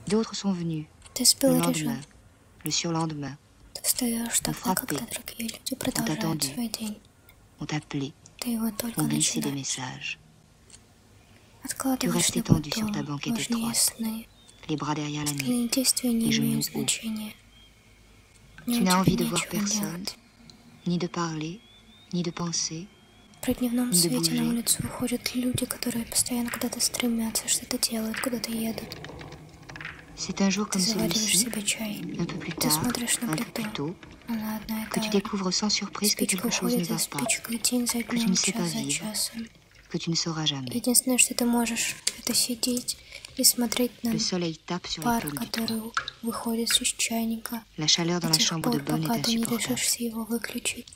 D'autres sont venus, le lendemain, le surlendemain, ont frappé, ont attendu, ont appelé, ont glissé des messages. Tu restes étendu sur ta banquette étroite, les bras derrière la nuque, les genoux hauts. Tu n'as envie de voir personne, ni de parler, ni de penser, При дневном ni de свете на bouger. улицу выходят люди, которые постоянно куда-то стремятся, что-то делают, куда-то едут. C'est un jour Ты comme завариваешь celui-ci, себе чай. un peu plus Ты tard, смотришь на un peu plus плиту. tôt, Она одна и que tu та же. découvres sans surprise que Спичка quelque chose ne уходит va за pas, спичкой день за que tu днем, ne sais pas час за vivre, часом. que tu ne sauras jamais. Единственное, что ты можешь, это сидеть и смотреть на Le soleil tape sur пар, l'épaule du который toit. выходит из чайника. La chaleur dans До la тех chambre de пор, bonne est пока ты не insupportable. решишься его выключить.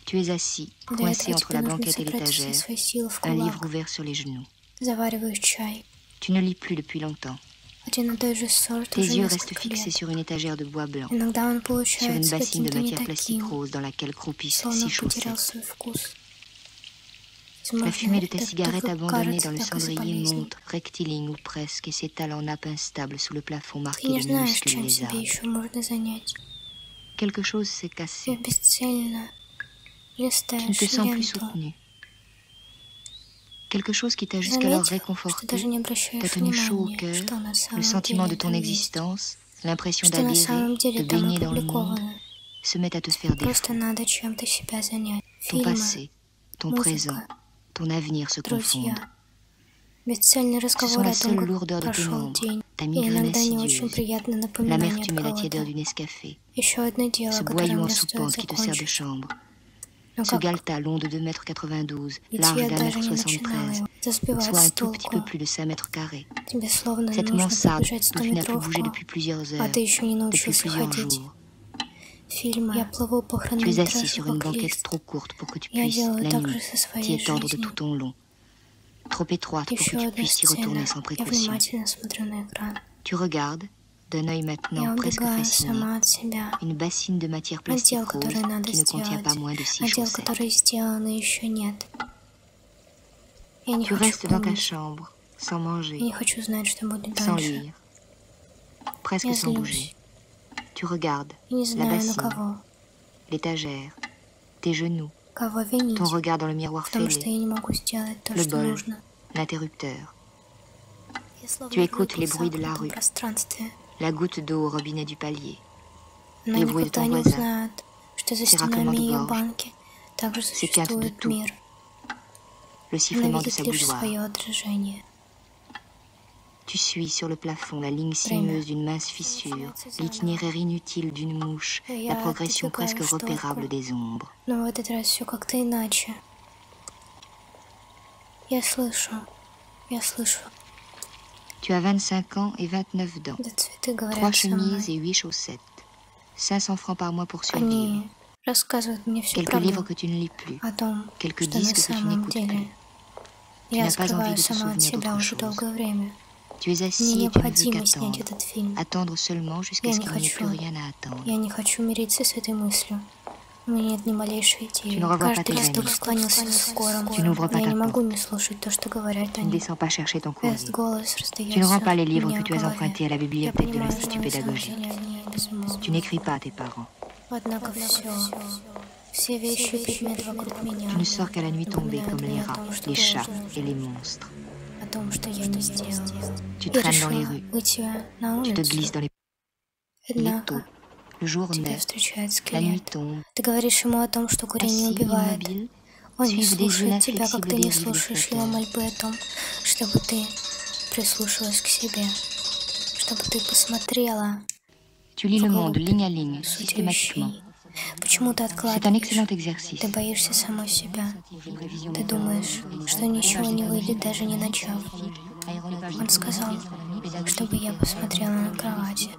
Tu es assis, Для coincé этого entre тебе la нужно banquette et собрать все l'étagère, свои силы в un livre кулак. ouvert sur les genoux. Завариваешь чай. Tu ne lis plus depuis longtemps. Один и тот же сорт Tes уже yeux restent несколько fixés лет. sur une étagère de bois blanc, Иногда он sur une получается bassine de каким-то не matière plastique таким, rose dans laquelle croupissent словно 6 потерял chaussettes. свой вкус. La fumée de ta это cigarette только abandonnée кажется dans le так из-за cendrier болезни. monte, rectiligne ou presque, et s'étale en nappe instable sous le plafond Ты marqué не de знаешь, minuscules чем себе lézardes. еще можно занять. Quelque chose s'est Ты cassé. бесцельно Tu ne листаешь te sens plus ленту. soutenu. Quelque chose qui t'a jusqu'alors Заметив, что réconforté, даже не t'a обращаешь tenu chaud au внимания, cœur, что на le самом sentiment de деле ton там есть, existence, l'impression что на d'adhérer, самом de деле там baigner dans le monde, опубликовано. se met à te faire Просто défaut. надо чем-то себя занять. Ton Фильмы, passé, ton présent, музыка, ton avenir se confondent. друзья. Бесцельный Ce sont разговор la о том, seule как lourdeur de tes прошел membres, день, ta и migraine иногда не очень insidieuse, приятное напоминание l'amertume et la от tiédeur кого-то. du Nescafé, Еще одно дело, ce которое boyau en мне стоит soupente qui te sert de закончить. chambre, Но ce как galetas long de 2,92 m, ведь large я даже не начинала d'1,73 m, его. Это сбивает soit с un tout petit peu толку. plus de 5 mètres carrés. Тебе словно Cette нужно mansarde побежать d'où tu n'as plus bougé 100-метровку, depuis plusieurs а heures, ты еще не depuis научился plusieurs ходить. jours. Фильмы. Я плыву по Tu es assis хронометражу sur une как banquette лист. trop courte pour que tu Я puisses, делаю la так nuit, же со t'y своей étendre de tout жизнью. ton long. Trop étroite pour que Еще tu одна puisses t'y retourner сцена. sans Я précaution. внимательно смотрю на экран. Tu regardes, d'un œil Я maintenant presque убегаю fasciné, сама от себя. une bassine de matière plastique Отдел, rose который надо qui ne contient сделать. pas moins de 6 Отдел, chaussettes. который сделан и еще нет. Я не Tu хочу restes dans ta помнить. chambre, sans Я manger, не хочу знать, что будет sans дальше. lire, presque Я sans bouger. злюсь. Tu regardes Я не la знаю, на bassine, кого. l'étagère, tes genoux, Кого винить ton regard dans le miroir в том, что fêlé, я не могу сделать то, le что bol, нужно. l'interrupteur, Я словно Tu écoutes в les bruits de la замкнутом rue. пространстве. la goutte d'eau au robinet du palier, Но les bruits de никогда ton не voisin, узнают, что за ses raclements стенами de ее gorge, банки также ses quintes de существует toux, мир. le Она sifflement de видит sa лишь bougeoire. свое отражение. Tu suis sur le plafond la ligne sinueuse d'une mince fissure, l'itinéraire inutile d'une mouche, la progression presque repérable des ombres. Но в этот раз все как-то иначе. Я слышу. Tu as 25 ans et 29 dents, Да цветы 3 говорят со chemises мной. et 8 chaussettes, 500 francs par mois pour survivre, Они рассказывают мне всю quelques livres правду que tu ne lis plus, о том, quelques что на disques que tu самом n'écoutes деле. plus. Я n'as pas envie скрываю de te сама от souvenir себя d'autre уже chose. долгое время. Tu es Мне assis et tu ne veux необходимо снять qu'attendre, этот фильм. attendre seulement jusqu'à Я ce не qu'il n'y ait хочу. plus rien à attendre. Я не хочу мириться с этой мыслью. У меня нет ни малейшей идеи. Tu ne revois pas Каждый tes листок amis. склонился к скором. Tu n'ouvres pas Я ta не могу porte. не слушать то, что говорят Tu ne они. descends pas chercher ton Этот courrier. голос Tu ne rends pas les раздается у livres меня que в tu as голове. empruntés à la Я bibliothèque de понимаю, l'Institut что на самом pédagogique. деле они безмолвны. Tu n'écris pas à tes parents. Однако все вещи и предметы вокруг меня Tu ne sors qu'à la nuit tombée comme les напоминают мне о rats, том, что les chats должен, et les monstres. о том, что я не сделала. Tu Я traînes dans les решила rues, выйти на tu te улицу. glisses dans les Однако tôt. Le jour тебя naît, встречает la nuit скелет. tombe. Ты говоришь ему о том, что курение Assis, убивает. immobile, Он не suivent des yeux слушает тебя, как ты inflexibles не des rives слушаешь des его flotteurs. мольбы о том, чтобы ты прислушалась к себе, чтобы ты посмотрела Tu lis le monde вглубь ligne à ligne, сути systématiquement. вещей. Почему ты C'est un откладываешь? excellent exercice. Ты боишься самой себя. Ты думаешь, что ничего не выйдет, даже не начав. Он сказал, чтобы я посмотрела на кровати.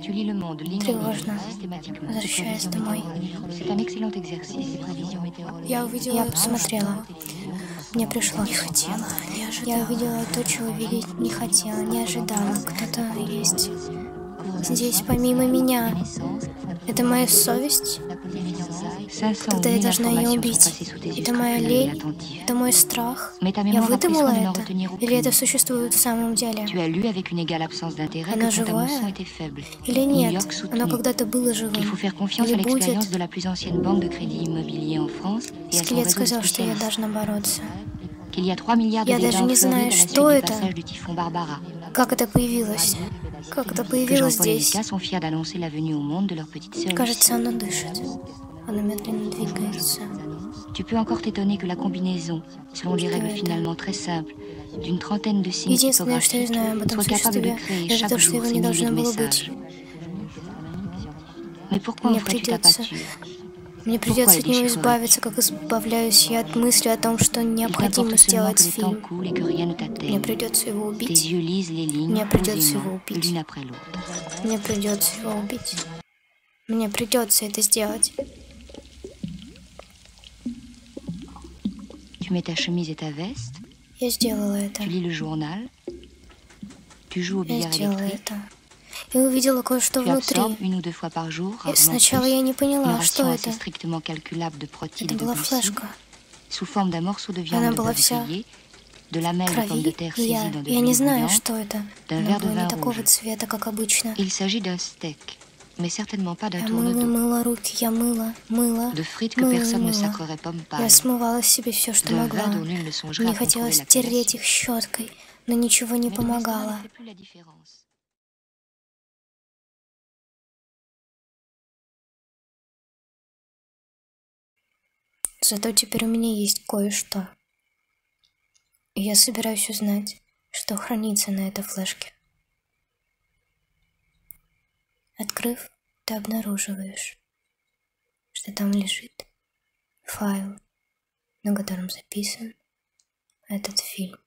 Tu lis le monde ligne à ligne, Тревожно, systématiquement. возвращаясь домой. C'est un excellent exercice. Я посмотрела. Мне пришло. Не хотела, не ожидала. Я увидела то, чего видеть не хотела, не ожидала. Кто-то есть. здесь помимо меня? Это моя совесть? Когда я должна ее убить? Это моя лень? Это мой страх? Я выдумала это? Или это существует в самом деле? Оно живое? Или нет? Оно когда-то было живым? Или будет? Скелет сказал, что я должна бороться. Я даже не знаю, что это. Как это появилось? Как это появилось здесь? Кажется, оно дышит. Оно медленно двигается. Tu peux encore t'étonner que la combinaison, selon les règles finalement très simples, d'une trentaine de signes Единственное, что я знаю об этом существе, это то, что его не должно было быть. Мне придется от него избавиться, как избавляюсь я от мысли о том, что необходимо сделать фильм. Мне придется его убить. Мне придется его убить. Мне придется его убить. Мне придется это сделать. Tu mets ta chemise et ta veste. Я сделала это. Tu lis le journal. Tu joues au Я billard сделала électrique. это. И увидела кое-что внутри. Une ou deux fois par jour, И сначала я не поняла, что это. strictement calculable de protéines Это et de была glucides, флешка. sous forme d'un morceau de Она viande de была bœuf вся grillé, de lamelles de pommes de крови, terre и saisies dans de я не l'huile знаю, bouillante, что это. d'un Она verre de была vin не такого rouge. цвета, как обычно. Il s'agit d'un steak, mais certainement pas d'un Я tourne-dos. мыла руки, я мыла. De frites que personne ne sacrerait pomme Я pâle. смывала с себе все, что D'un могла. vin dont nul ne songerait Мне à contrôler хотелось la стереть collation. их щеткой, но ничего не Mais le restaurant помогало. ne fait plus la différence. Зато теперь у меня есть кое-что. И я собираюсь узнать, что хранится на этой флешке. Открыв, ты обнаруживаешь, что там лежит файл, на котором записан этот фильм.